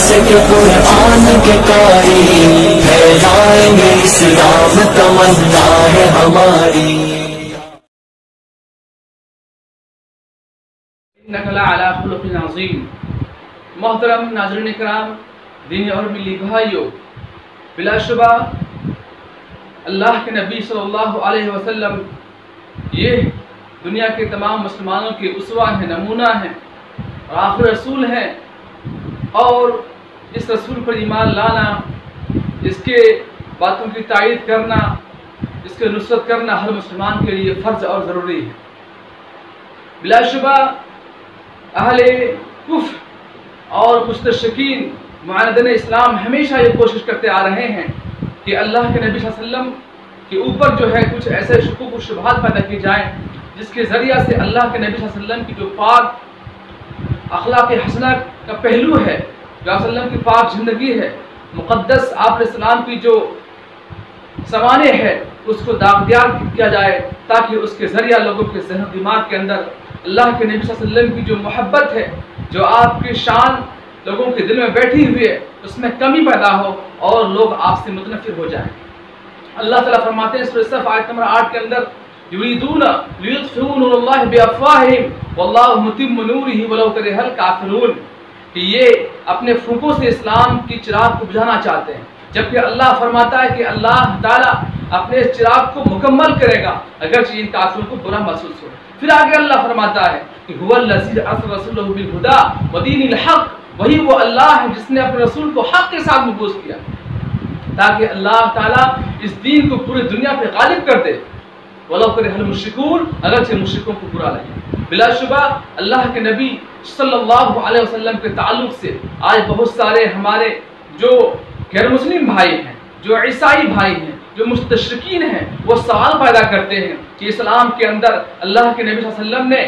سے کہ قرآن کے قاری پھیلائیں گے اسلام تمنا ہے ہماری. انک لعلی خلق عظیم. محترم ناظرین کرام، دینی اور ملی بھائیوں، بلا شبہ اللہ کے نبی صلی اللہ علیہ وسلم یہ دنیا کے تمام مسلمانوں کے اسوہ ہیں، نمونہ ہیں اور آخر رسول ہیں، اور اس رسول پر ایمان لانا، اس کے باتوں کی تائید کرنا، اس کے نصرت کرنا ہر مسلمان کے لیے فرض اور ضروری ہے. بلا شبہ اہل کفر اور مستشرقین معاندین اسلام ہمیشہ یہ کوشش کرتے آ رہے ہیں کہ اللہ کے نبی صلی اللہ علیہ وسلم کے اوپر جو ہے کچھ ایسے شکوک و شبہات پیدا کی جائیں جس کے ذریعہ سے اللہ کے نبی صلی اللہ علیہ وسلم کی جو پاک اخلاق حسنہ کا پہلو ہے، جو آپ صلی اللہ علیہ وسلم کی پاک زندگی ہے، مقدس آپ علیہ السلام کی جو سوانح ہے، اس کو داغدار کیا جائے تاکہ اس کے ذریعہ لوگوں کے ذہن و دماغ کے اندر اللہ کے نبی صلی اللہ علیہ وسلم کی جو محبت ہے، جو آپ کی شان لوگوں کے دل میں بیٹھی ہوئی ہے، اس میں کمی پیدا ہو اور لوگ آپ سے متنفر ہو جائیں. اللہ تعالیٰ فرماتے ہیں سورہ صف آیت نمبر 8 کے اندر یریدون لیطفئوا نور اللہ بافواہہم واللہ متم نورہ ولو کرہ الکافرون، کہ یہ اپنے پھونکوں سے اسلام کی چراغ کو بجھانا چاہتے ہیں، جبکہ اللہ فرماتا ہے کہ اللہ تعالیٰ اپنے اس چراغ کو مکمل کرے گا اگرچہ ان کافروں کو برا محسوس ہو. پھر آگے اللہ فرماتا ہے کہ هو الذی ارسل رسولہ بالہدی ودین الحق، وہی وہ اللہ ہے جس نے اپنے رسول کو حق کے ساتھ مبعوث کیا تاکہ اللہ تعالیٰ اس دین کو پوری دنیا پہ غالب کر دے. وَلَوْ كَرِهَ الْمُشْرِكُونَ، اگرچہ مشرکوں کو برا لگے. بلا شبہ اللہ کے نبی صلی اللہ علیہ وسلم کے تعلق سے آج بہت سارے ہمارے جو غیر مسلم بھائی ہیں، جو عیسائی بھائی ہیں، جو مستشرقین ہیں، وہ سوال پیدا کرتے ہیں کہ اسلام کے اندر اللہ کے نبی صلی اللہ علیہ وسلم نے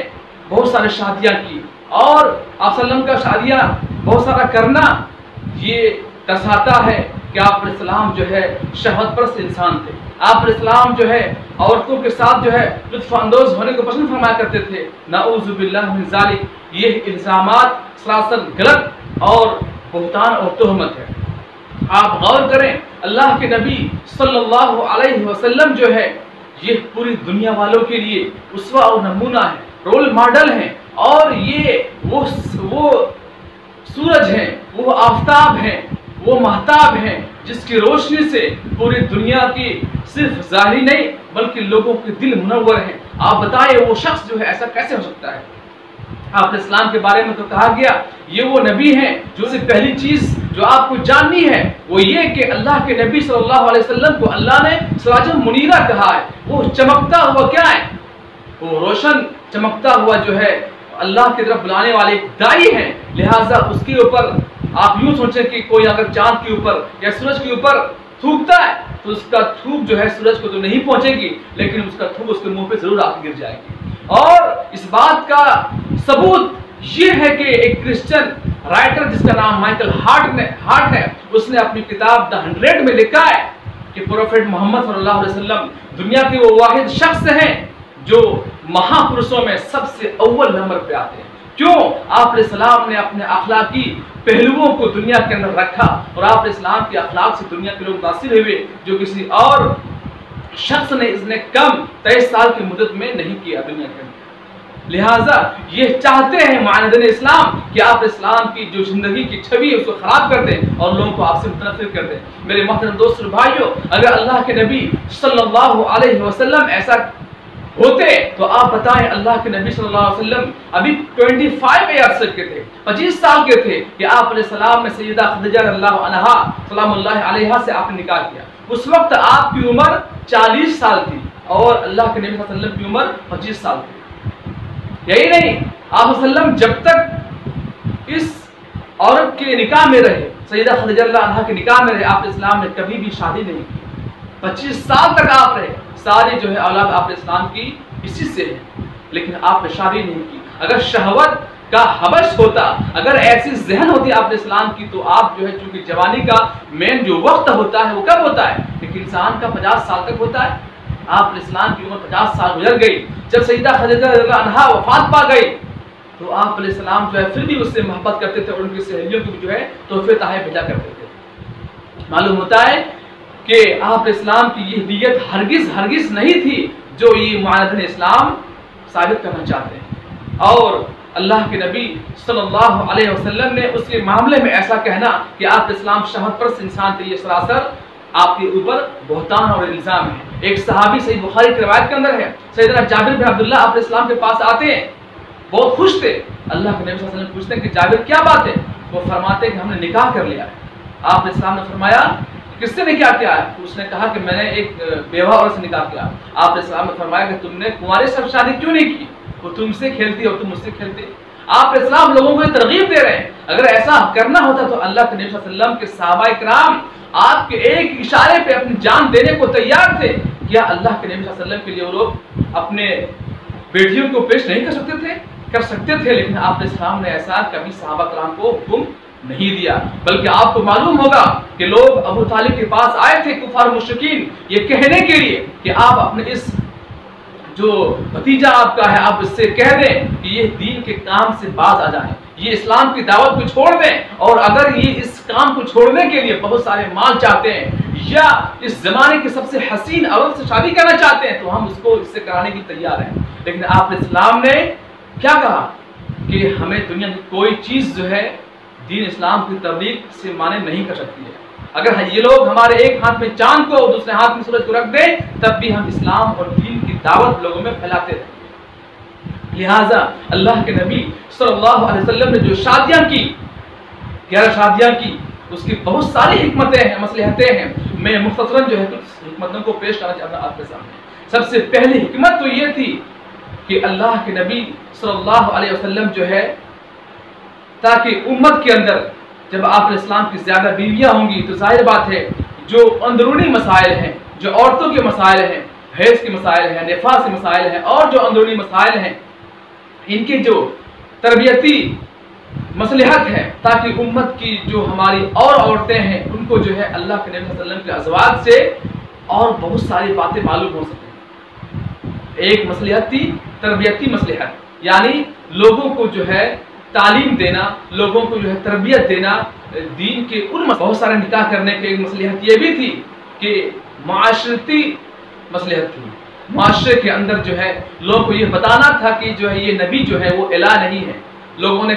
بہت سارے شادیاں کی، اور آپ صلی اللہ علیہ وسلم کا شادیاں بہت سارا کرنا یہ درساتا ہے کہ آپ علیہ السلام جو ہے شہوت پرست انسان تھے. آپ علیہ السلام جو ہے عورتوں کے ساتھ جو ہے لطف اندوز ہونے کو پسند فرمایا کرتے تھے. نعوذ باللہ من ذالک. یہ الزامات سراسر غلط اور بہتان اور تہمت ہے. آپ غور کریں، اللہ کے نبی صلی اللہ علیہ وسلم جو ہے یہ پوری دنیا والوں کے لیے اسوہ اور نمونہ ہے، رول ماڈل ہیں، اور یہ وہ سورج ہیں، وہ آفتاب ہیں، وہ مہتاب ہیں جس کی روشنی سے پوری دنیا کی صرف ظاہری نہیں بلکہ لوگوں کے دل منور ہیں. آپ بتائیں وہ شخص جو ہے ایسا کیسے ہو سکتا ہے؟ آپ اسلام کے بارے میں تو کہا گیا یہ وہ نبی ہیں جو سے پہلی چیز جو آپ کو جاننی ہے وہ یہ کہ اللہ کے نبی صلی اللہ علیہ وسلم کو اللہ نے سراج منیرہ کہا ہے. وہ چمکتا ہوا کیا ہے؟ وہ روشن چمکتا ہوا جو ہے اللہ کی طرف بلانے والے ایک دائی ہیں. لہٰذا اس کے اوپر آپ یوں سوچیں کہ کوئی اگر چاند کے اوپر یا سورج کے اوپر تھوکتا ہے تو اس کا تھوک جو ہے سورج کو تو نہیں پہنچے گی، لیکن اس کا تھوک اس کے منہ پہ ضرور آ کے گر جائے گی. اور اس بات کا ثبوت یہ ہے کہ ایک کرسچن رائٹر جس کا نام مائیکل ہارٹ ہے، اس نے اپنی کتاب دا 100 میں لکھا ہے کہ پروفیٹ محمد صلی اللہ علیہ وسلم دنیا کے وہ واحد شخص ہیں جو مہا پرشوں میں سب سے اول نمبر پہ آتے ہیں. کیوں؟ آپ علیہ السلام نے اپنے اخلاقی پہلوؤں کو دنیا کے اندر رکھا اور آپ علیہ السلام کے اخلاق سے دنیا کے لوگ متاثر ہوئے جو کسی اور شخص نے اس نے کم 23 سال کی مدت میں نہیں کیا دنیا کے اندر. لہٰذا یہ چاہتے ہیں معاندین اسلام کہ آپ اسلام کی جو زندگی کی چھوی ہے اس کو خراب کر دیں اور لوگوں کو آپ سے متنفر کر دیں. میرے محترم دوست اور بھائیوں، اگر اللہ کے نبی صلی اللہ علیہ وسلم ایسا ہوتے تو آپ بتائیں اللہ کے نبی صلی اللہ علیہ وسلم ابھی 25 ایئرس کے تھے، 25 سال کے تھے کہ آپ علیہ السلام نے سیدہ خدیجہ رضی اللہ عنہا سلام اللہ علیہا سے آپ نے نکاح کیا. اس وقت آپ کی عمر 40 سال تھی اور اللہ کے نبی صلی اللہ علیہ وسلم کی عمر 25 سال تھی. یہی نہیں، آپ صلی اللہ علیہ وسلم جب تک اس عورت کے نکاح میں رہے، سیدہ خدیجہ رضی اللہ عنہا کے نکاح میں رہے، آپ اسلام نے کبھی بھی شادی نہیں کی. 25 سال تک آپ رہے، ساری جو ہے اولاد آپ اسلام کی اسی سے ہے، لیکن آپ نے شادی نہیں کی. اگر شہوت کا حبش ہوتا، اگر ایسی ذہن ہوتی آپ اسلام کی تو آپ جو ہے چونکہ جوانی کا مین جو وقت ہوتا ہے وہ کب ہوتا ہے؟ لیکن انسان کا 50 سال تک ہوتا ہے. آپ اسلام کی عمر 50 سال گزر گئی. جب سیدہ خدیجہ رضی اللہ عنہا وفات پا گئی تو آپ علیہ السلام جو ہے پھر بھی اس سے محبت کرتے تھے اور ان کی سہیلیوں کو بھی جو ہے تحفے تحائف بھیجا کرتے تھے۔ معلوم ہوتا ہے کہ آپ علیہ السلام کی یہ نیت ہرگز نہیں تھی جو یہ معاہدہ اسلام ثابت کرنا چاہتے ہیں، اور اللہ کے نبی صلی اللہ علیہ وسلم نے اس کے معاملے میں ایسا کہنا کہ آپ اسلام شہوت پرست انسان تھے، یہ سراسر آپ کے اوپر بہتان اور الزام ہے۔ ایک صحابی صحیح بخاری کی روایت کے اندر ہے، سیدنا جابر بن عبداللہ آپ اسلام کے پاس آتے ہیں، بہت خوش تھے۔ اللہ کے نبی صلی اللہ علیہ وسلم پوچھتے ہیں کہ جابر کیا بات ہے؟ وہ فرماتے ہیں کہ ہم نے نکاح کر لیا ہے۔ آپ اسلام نے فرمایا کس سے نکاح کیا ہے؟ اس نے کہا کہ میں نے ایک بیوہ عورت سے نکاح کیا۔ آپ اسلام نے فرمایا کہ تم نے کنوارے سے شادی کیوں نہیں کی؟ وہ تم سے کھیلتی اور تم مجھ سے کھیلتے۔ آپ اسلام لوگوں کو ترغیب دے رہے ہیں، اگر ایسا کرنا ہوتا تو اللہ کے نبی صلی اللہ علیہ وسلم کے صحابہ کرام آپ کے ایک اشارے پہ اپنی جان دینے کو تیار تھے۔ کیا اللہ کے نبی صلی اللہ علیہ وسلم کے لیے وہ لوگ اپنے بیٹیوں کو پیش نہیں کر سکتے تھے؟ کر سکتے تھے، لیکن آپ اسلام نے ایسا کبھی صحابہ کرام کو حکم نہیں دیا، بلکہ آپ کو معلوم ہوگا کہ لوگ ابو طالب کے پاس آئے تھے کفار مشرکین یہ کہنے کے لیے کہ آپ اپنے اس جو بھتیجا آپ کا ہے آپ اس سے کہہ دیں کہ یہ دین کے کام سے باز آ جائیں، یہ اسلام کی دعوت کو چھوڑ دیں، اور اگر یہ اس کام کو چھوڑنے کے لیے بہت سارے مال چاہتے ہیں یا اس زمانے کی سب سے حسین عورت سے شادی کرنا چاہتے ہیں تو ہم اس کو اس سے کرانے کی تیار ہیں۔ لیکن آپ اسلام نے کیا کہا کہ ہمیں دنیا کی کوئی چیز جو ہے دین اسلام کی تبلیغ سے مانے نہیں کر سکتی ہے۔ اگر یہ لوگ ہمارے ایک ہاتھ میں چاند کو اور دوسرے ہاتھ میں سورج کو رکھ دیں تب بھی ہم اسلام اور دین کی دعوت لوگوں میں پھیلاتے رہیں۔ لہٰذا اللہ کے نبی صلی اللہ علیہ وسلم نے جو شادیاں کی 11 شادیاں کی اس کی بہت ساری حکمتیں ہیں، مصلحتیں ہیں، میں مختصراً جو ہے کچھ حکمتوں کو پیش کرنا چاہتا ہوں آپ کے سامنے۔ سب سے پہلی حکمت تو یہ تھی کہ اللہ کے نبی صلی اللہ علیہ وسلم جو ہے تاکہ امت کے اندر جب آپ علیہ السلام کی زیادہ بیویاں ہوں گی تو ظاہر بات ہے جو اندرونی مسائل ہیں، جو عورتوں کے مسائل ہیں، حیض کے مسائل ہیں، نفاس کے مسائل ہیں اور جو اندرونی مسائل ہیں ان کے جو تربیتی مصلحت ہے تاکہ امت کی جو ہماری اور عورتیں ہیں ان کو جو ہے اللہ کے نبی صلی اللہ علیہ وسلم کے ازواج سے اور بہت ساری باتیں معلوم ہو سکیں۔ ایک مصلحت تھی تربیتی مصلحت، یعنی لوگوں کو جو ہے تعلیم دینا، لوگوں کو جو ہے تربیت دینا دین کے ان بہت سارے نکاح کرنے کی ایک مصلحت یہ بھی تھی کہ معاشرتی مصلحت تھی، معاشرے کے اندر جو ہے لوگوں کو یہ بتانا تھا کہ جو ہے یہ نبی جو ہے وہ الہ نہیں ہے۔ لوگوں نے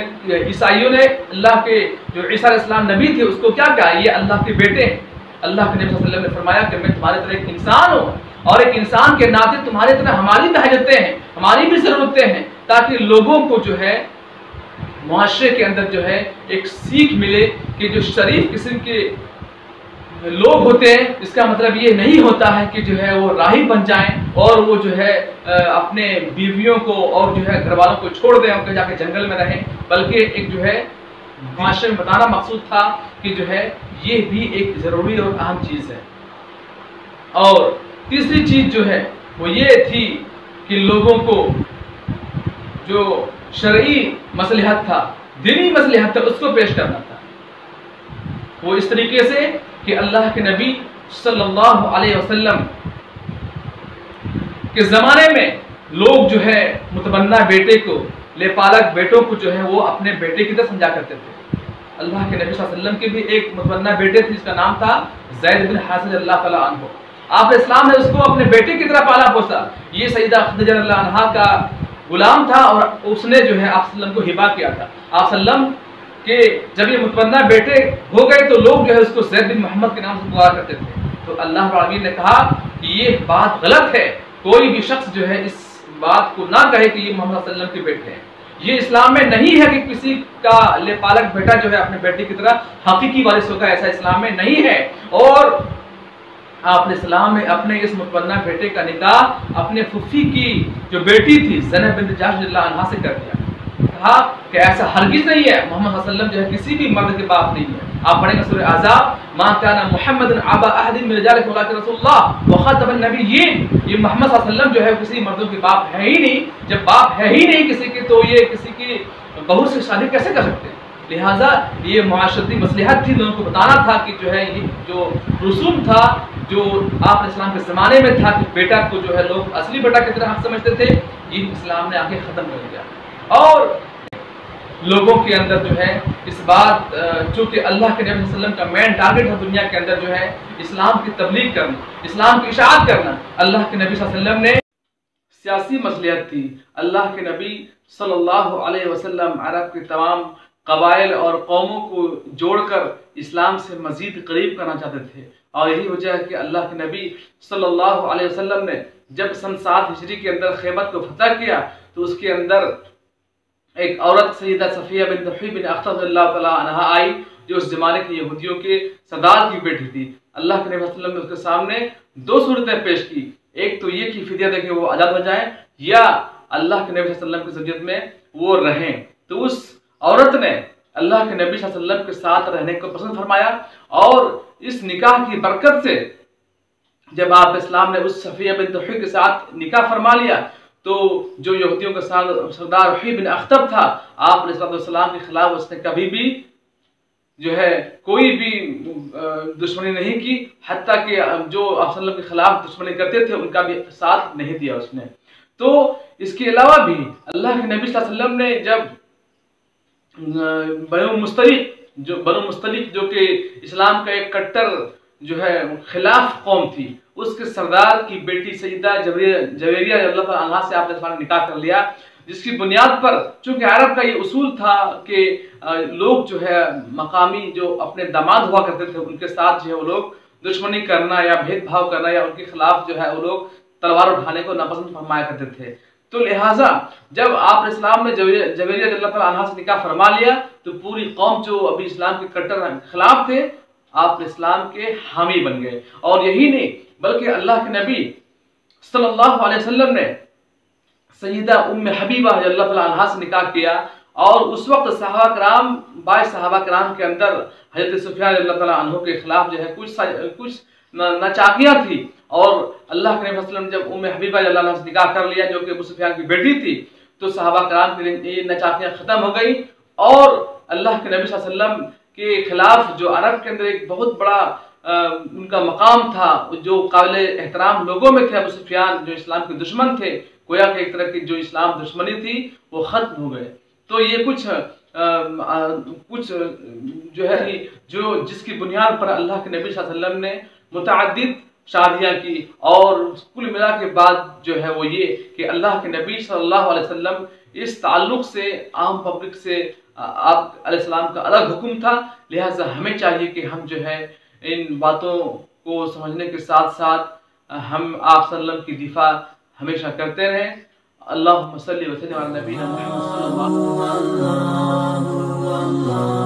عیسائیوں نے اللہ کے جو عیسیٰ علیہ السلام نبی تھے اس کو کیا کہا؟ یہ اللہ کے بیٹے ہیں۔ اللہ کے نبی صلی اللہ علیہ وسلم نے فرمایا کہ میں تمہارے طرح ایک انسان ہوں اور ایک انسان کے ناطے تمہارے طرح ہماری بھی حاجتیں ہیں، ہماری بھی ضرورتیں ہیں، تاکہ لوگوں کو جو ہے معاشرے کے اندر جو ہے ایک سیکھ ملے کہ جو شریف قسم کے لوگ ہوتے ہیں اس کا مطلب یہ نہیں ہوتا ہے کہ جو ہے وہ راہب بن جائیں اور وہ جو ہے اپنے بیویوں کو اور جو ہے گھر والوں کو چھوڑ دیں اور جا کے جنگل میں رہیں، بلکہ ایک جو ہے معاشرے میں بتانا مقصود تھا کہ جو ہے یہ بھی ایک ضروری اور اہم چیز ہے۔ اور تیسری چیز جو ہے وہ یہ تھی کہ لوگوں کو جو شرعی مصلحت تھا، دینی مصلحت تھا، اس کو پیش کرنا تھا۔ وہ اس طریقے سے کہ اللہ کے نبی صلی اللہ علیہ وسلم کے زمانے میں لوگ جو ہے متبنہ بیٹے کو، لے پالک بیٹوں کو جو ہے وہ اپنے بیٹے کی طرح سمجھا کرتے تھے۔ اللہ کے نبی صلی اللہ علیہ وسلم کے بھی ایک متبنہ بیٹے تھے جس کا نام تھا زید بن حارثہ اللہ تعالیٰ عنہ۔ آپ اسلام نے اس کو اپنے بیٹے کی طرح پالا پوسا۔ یہ سیدہ خدیجہ رضی اللہ عنہا کا غلام تھا اور اس نے جو ہے آپ صلی اللہ علیہ وسلم کو ہبا کیا تھا۔ آپ صلی اللہ علیہ وسلم کہ جب یہ متبنہ بیٹے ہو گئے تو لوگ جو ہے اس کو زید بن محمد کے نام سے پکارا کرتے تھے۔ تو اللہ رب العالمین نے کہا کہ یہ بات غلط ہے، کوئی بھی شخص جو ہے اس بات کو نہ کہے کہ یہ محمد صلی اللہ علیہ وسلم کے بیٹے ہیں۔ یہ اسلام میں نہیں ہے کہ کسی کا لے پالک بیٹا جو ہے اپنے بیٹے کی طرح حقیقی وارث ہوگا، ایسا اسلام میں نہیں ہے۔ اور آپ نے اسلام میں اپنے اس متبنہ بیٹے کا نکاح اپنے پھوپھی کی جو بیٹی تھی زینب بنت جحش رضی اللہ عنہا سے کر دیا۔ کہا کہ ایسا ہرگز نہیں ہے، محمد صلی اللہ علیہ وسلم جو ہے کسی بھی مرد کے باپ نہیں ہے۔ آپ پڑھیں گے سورہ احزاب، ما کان محمد ابا احد من رجالکم ولکن رسول اللہ وخاتم النبیین۔ یہ محمد صلی اللہ علیہ وسلم جو ہے کسی مردوں کے باپ ہے ہی نہیں۔ جب باپ ہے ہی نہیں کسی کے تو یہ کسی کی بہو سے شادی کیسے کر سکتے ہیں؟ لہٰذا یہ معاشرتی مصلحت تھی، لوگوں کو بتانا تھا کہ جو ہے یہ جو رسوم تھا جو آپ اسلام کے زمانے میں تھا کہ بیٹا کو جو ہے لوگ اصلی بیٹا کی طرح ہم سمجھتے تھے، یہ اسلام نے آگے ختم کر دیا۔ اور لوگوں کے اندر جو ہے اس بات، چونکہ اللہ کے نبی صلی اللہ علیہ وسلم کا مین ٹارگٹ ہے دنیا کے اندر جو ہے اسلام کی تبلیغ کرنا، اسلام کی اشاعت کرنا۔ اللہ کے نبی صلی اللہ علیہ وسلم نے سیاسی مصلحت تھی، اللہ کے نبی صلی اللہ علیہ وسلم عرب کے تمام قبائل اور قوموں کو جوڑ کر اسلام سے مزید قریب کرنا چاہتے تھے، اور یہی وجہ ہے کہ اللہ کے نبی صلی اللہ علیہ وسلم نے جب سن 7 ہجری کے اندر خیبر کو فتح کیا تو اس کے اندر ایک عورت سیدہ صفیہ بنت حوی بن اخطب رضی اللہ تعالی عنہا آئی، جو اس زمانے کے یہودیوں کے سردار کی بیٹی تھی۔ اللہ کے نبی صلی اللہ علیہ وسلم نے اس کے سامنے 2 صورتیں پیش کی، ایک تو یہ کہ فدیہ دے کے وہ آزاد ہو جائیں یا اللہ کے نبی صلی اللہ علیہ وسلم کی ذریت میں وہ رہیں۔ تو اس عورت نے اللہ کے نبی صلی اللہ علیہ وسلم کے ساتھ رہنے کو پسند فرمایا، اور اس نکاح کی برکت سے جب آپ اسلام نے اس صفیہ بنت حوی کے ساتھ نکاح فرما لیا تو جو یہودیوں کا سردار حوی بن اخطب تھا، آپ علیہ السلام کے خلاف اس نے کبھی بھی جو ہے کوئی بھی دشمنی نہیں کی، حتیٰ کہ جو آپ صلی اللہ علیہ وسلم کے خلاف دشمنی کرتے تھے ان کا بھی ساتھ نہیں دیا اس نے۔ تو اس کے علاوہ بھی اللہ کے نبی صلی اللہ علیہ وسلم نے جب بنو مستلق جو کہ اسلام کا ایک کٹر جو ہے خلاف قوم تھی، اس کے سردار کی بیٹی سیدہ جویریہ اللہ تعالیٰ عنہا سے آپ نے نکاح کر لیا، جس کی بنیاد پر چونکہ عرب کا یہ اصول تھا کہ لوگ جو ہے مقامی جو اپنے داماد ہوا کرتے تھے ان کے ساتھ جو ہے وہ لوگ دشمنی کرنا یا بھید بھاؤ کرنا یا ان کے خلاف جو ہے وہ لوگ تلوار اٹھانے کو ناپسند فرمایا کرتے تھے۔ تو لہٰذا جب آپ اسلام نے جویریہ اللہ تعالیٰ عنہا سے نکاح فرما لیا تو پوری قوم جو ابھی اسلام کے کٹر خلاف تھے آپ اسلام کے حامی بن گئے، اور یہی نہیں بلکہ اللہ کے نبی صلی اللہ علیہ وسلم نے سیدہ ام حبیبہ رضی اللہ تعالیٰ عنہا سے نکاح کیا، اور اس وقت صحابہ کرام 22 صحابہ کرام کے اندر حضرت سفیان رضی اللہ تعالیٰ عنہ کے خلاف جو ہے کچھ ناچاکیاں تھی، اور اللہ کے نبی صلی اللہ علیہ وسلم جب ام حبیبہ رضی اللہ عنہا سے نکاح کر لیا جو کہ ابو سفیان کی بیٹی تھی تو صحابہ کرام کے لیے یہ ناچاکیاں ختم ہو گئی، اور اللہ کے نبی صلی اللہ علیہ وسلم کے خلاف جو عرب کے اندر ایک بہت بڑا ان کا مقام تھا، جو قابل احترام لوگوں میں تھے، ابو سفیان جو اسلام کے دشمن تھے، گویا کہ ایک طرح کی جو اسلام دشمنی تھی وہ ختم ہو گئے۔ تو یہ کچھ جو ہے جس کی بنیاد پر اللہ کے نبی صلی اللہ علیہ وسلم نے متعدد شادیاں کی، اور کل ملا کے بعد جو ہے وہ یہ کہ اللہ کے نبی صلی اللہ علیہ وسلم اس تعلق سے عام پبلک سے آپ علیہ السلام کا الگ حکم تھا، لہٰذا ہمیں چاہیے کہ ہم جو ہے ان باتوں کو سمجھنے کے ساتھ ساتھ ہم آپ صلی اللہ علیہ وسلم کی دفاع ہمیشہ کرتے رہیں۔ اللہم صلی وسلم علی نبینا محمد صلی اللہ علیہ وسلم۔